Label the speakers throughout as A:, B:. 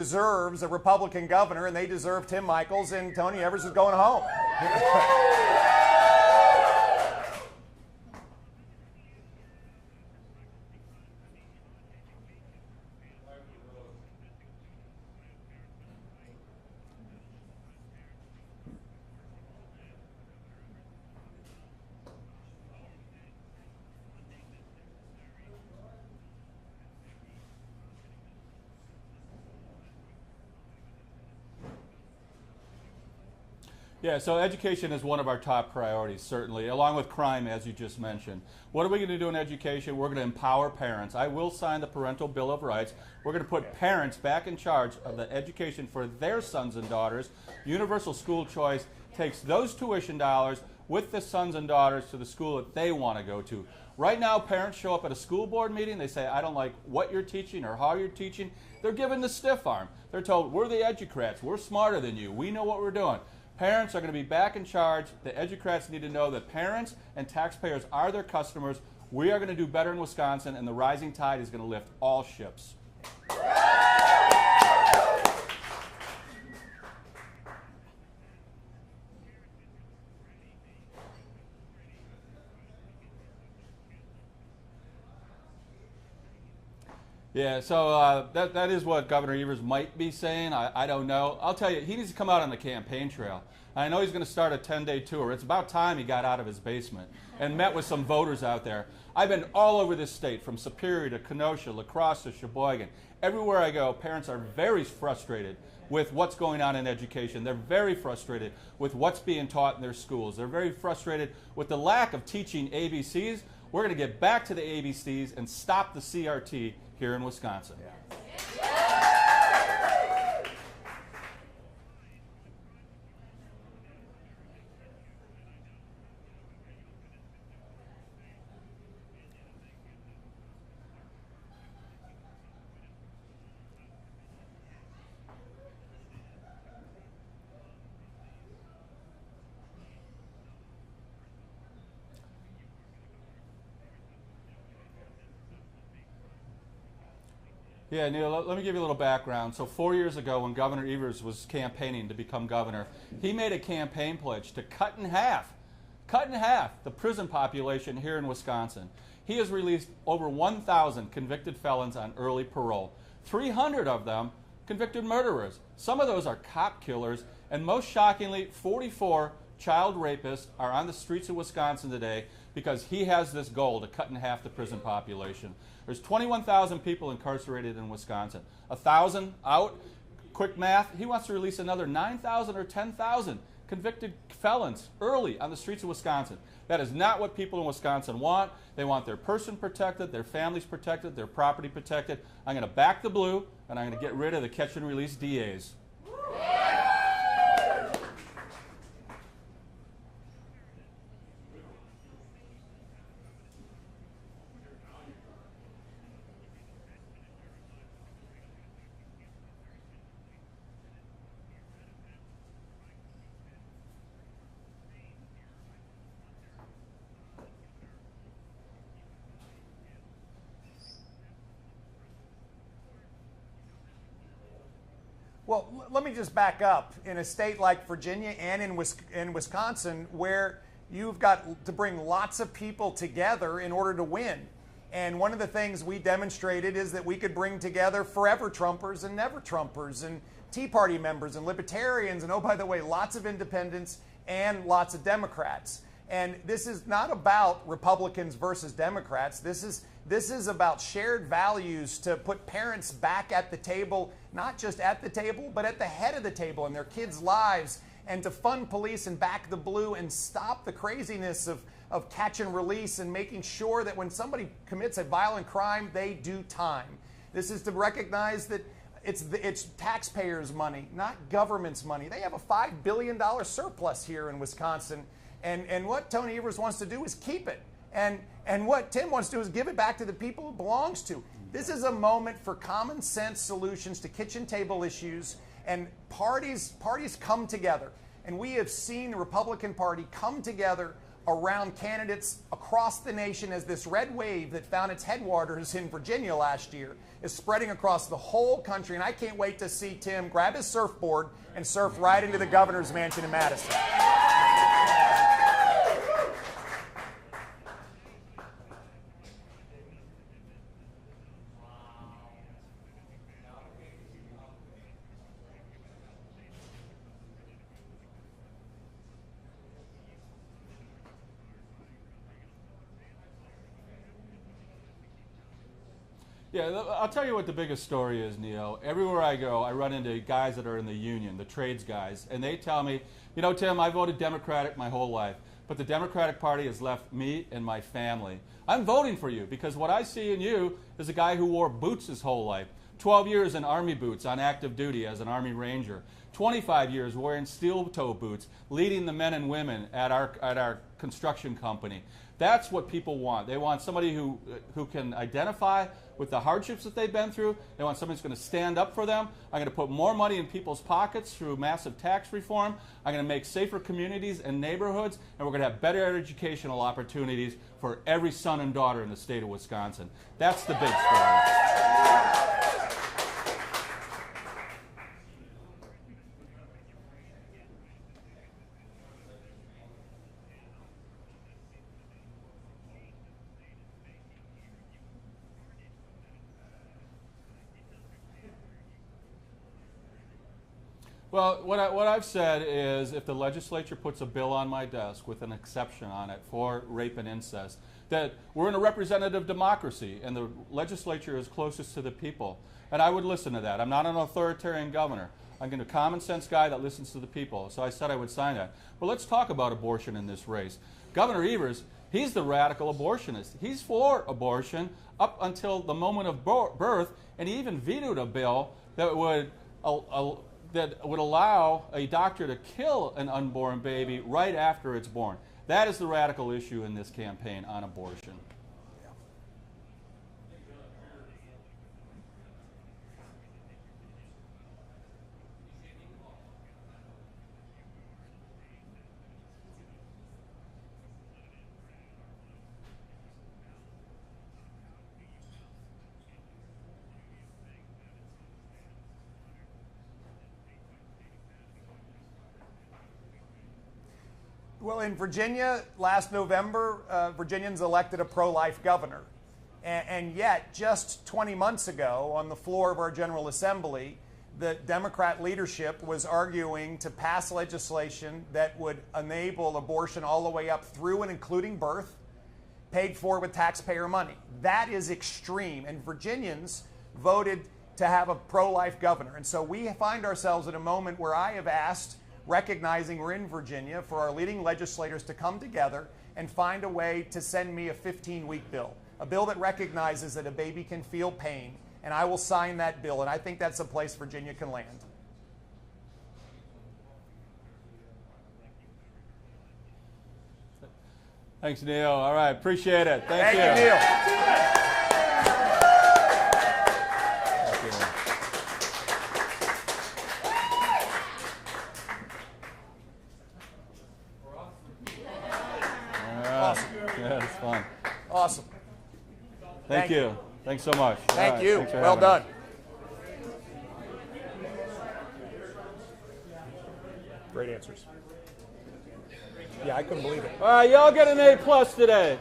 A: deserves a Republican governor, and they deserve Tim Michels, and Tony Evers is going home.
B: Yeah, so education is one of our top priorities, certainly, along with crime, as you just mentioned. What are we going to do in education? We're going to empower parents. I will sign the Parental Bill of Rights. We're going to put parents back in charge of the education for their sons and daughters. Universal school choice takes those tuition dollars with the sons and daughters to the school that they want to go to. Right now, parents show up at a school board meeting. They say, I don't like what you're teaching or how you're teaching. They're given the stiff arm. They're told, we're the educrats. We're smarter than you. We know what we're doing. Parents are going to be back in charge. The educrats need to know that parents and taxpayers are their customers. We are going to do better in Wisconsin, and the rising tide is going to lift all ships. Yeah, so that is what Governor Evers might be saying. I don't know. I'll tell you, he needs to come out on the campaign trail. I know he's going to start a 10-day tour. It's about time he got out of his basement and met with some voters out there. I've been all over this state, from Superior to Kenosha, La Crosse to Sheboygan. Everywhere I go, parents are very frustrated with what's going on in education. They're very frustrated with what's being taught in their schools. They're very frustrated with the lack of teaching ABCs. We're going to get back to the ABCs and stop the CRT here in Wisconsin. Yeah, Neil, let me give you a little background. So 4 years ago, when Governor Evers was campaigning to become governor, he made a campaign pledge to cut in half the prison population here in Wisconsin. He has released over 1,000 convicted felons on early parole. 300 of them convicted murderers. Some of those are cop killers, and most shockingly, 44 child rapists are on the streets of Wisconsin today because he has this goal to cut in half the prison population. There's 21,000 people incarcerated in Wisconsin. 1,000 out. Quick math, he wants to release another 9,000 or 10,000 convicted felons early on the streets of Wisconsin. That is not what people in Wisconsin want. They want their person protected, their families protected, their property protected. I'm going to back the blue, and I'm going to get rid of the catch and release DAs.
A: Well, let me just back up. In a state like Virginia and in Wisconsin, where you've got to bring lots of people together in order to win. And one of the things we demonstrated is that we could bring together forever Trumpers and never Trumpers and Tea Party members and libertarians and, oh, by the way, lots of independents and lots of Democrats. And this is not about Republicans versus Democrats. This is about shared values to put parents back at the table, not just at the table, but at the head of the table in their kids' lives, and to fund police and back the blue and stop the craziness of catch and release and making sure that when somebody commits a violent crime, they do time. This is to recognize that it's taxpayers' money, not government's money. They have a $5 billion surplus here in Wisconsin. And what Tony Evers wants to do is keep it. And what Tim wants to do is give it back to the people it belongs to. This is a moment for common sense solutions to kitchen table issues, and parties come together. And we have seen the Republican Party come together around candidates across the nation as this red wave that found its headwaters in Virginia last year is spreading across the whole country. And I can't wait to see Tim grab his surfboard and surf right into the governor's mansion in Madison.
B: Yeah, I'll tell you what the biggest story is, Neil. Everywhere I go, I run into guys that are in the union, the trades guys, and they tell me, you know, Tim, I voted Democratic my whole life, but the Democratic Party has left me and my family. I'm voting for you because what I see in you is a guy who wore boots his whole life. 12 years in Army boots on active duty as an Army Ranger. 25 years wearing steel-toe boots, leading the men and women at our construction company. That's what people want. They want somebody who can identify with the hardships that they've been through. They want somebody who's going to stand up for them. I'm going to put more money in people's pockets through massive tax reform. I'm going to make safer communities and neighborhoods, and we're going to have better educational opportunities for every son and daughter in the state of Wisconsin. That's the big story. Well, what I've said is if the legislature puts a bill on my desk with an exception on it for rape and incest, that we're in a representative democracy and the legislature is closest to the people. And I would listen to that. I'm not an authoritarian governor. I'm a common sense guy that listens to the people. So I said I would sign that. But let's talk about abortion in this race. Governor Evers, he's the radical abortionist. He's for abortion up until the moment of birth, and he even vetoed a bill that would allow a doctor to kill an unborn baby right after it's born. That is the radical issue in this campaign on abortion.
A: Well, in Virginia, last November, Virginians elected a pro-life governor. And yet, just 20 months ago, on the floor of our General Assembly, the Democrat leadership was arguing to pass legislation that would enable abortion all the way up through and including birth, paid for with taxpayer money. That is extreme, and Virginians voted to have a pro-life governor. And so we find ourselves at a moment where I have asked, recognizing we're in Virginia, for our leading legislators to come together and find a way to send me a 15-week bill, a bill that recognizes that a baby can feel pain, and I will sign that bill, and I think that's a place Virginia can land.
B: Thanks, Neil. All right, appreciate it. Thank you.
A: Thank you, Neil.
B: Yeah, it's fun.
A: Awesome.
B: Thank you. Thanks so much.
A: Thank you.
B: Thanks for
A: well
B: having
A: done.
B: us.
A: Great answers. Yeah, I couldn't believe it.
B: All right, y'all get an A+ today.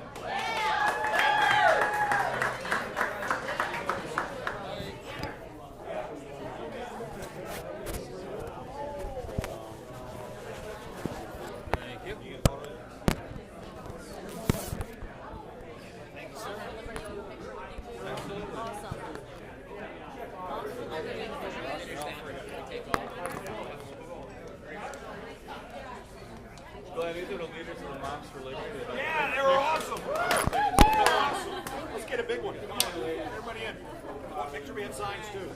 B: These are the leaders of the Moms for Liberty.
A: Yeah, they were awesome. They're awesome. Let's get a big one. Come on, everybody in. I want a picture being signed too.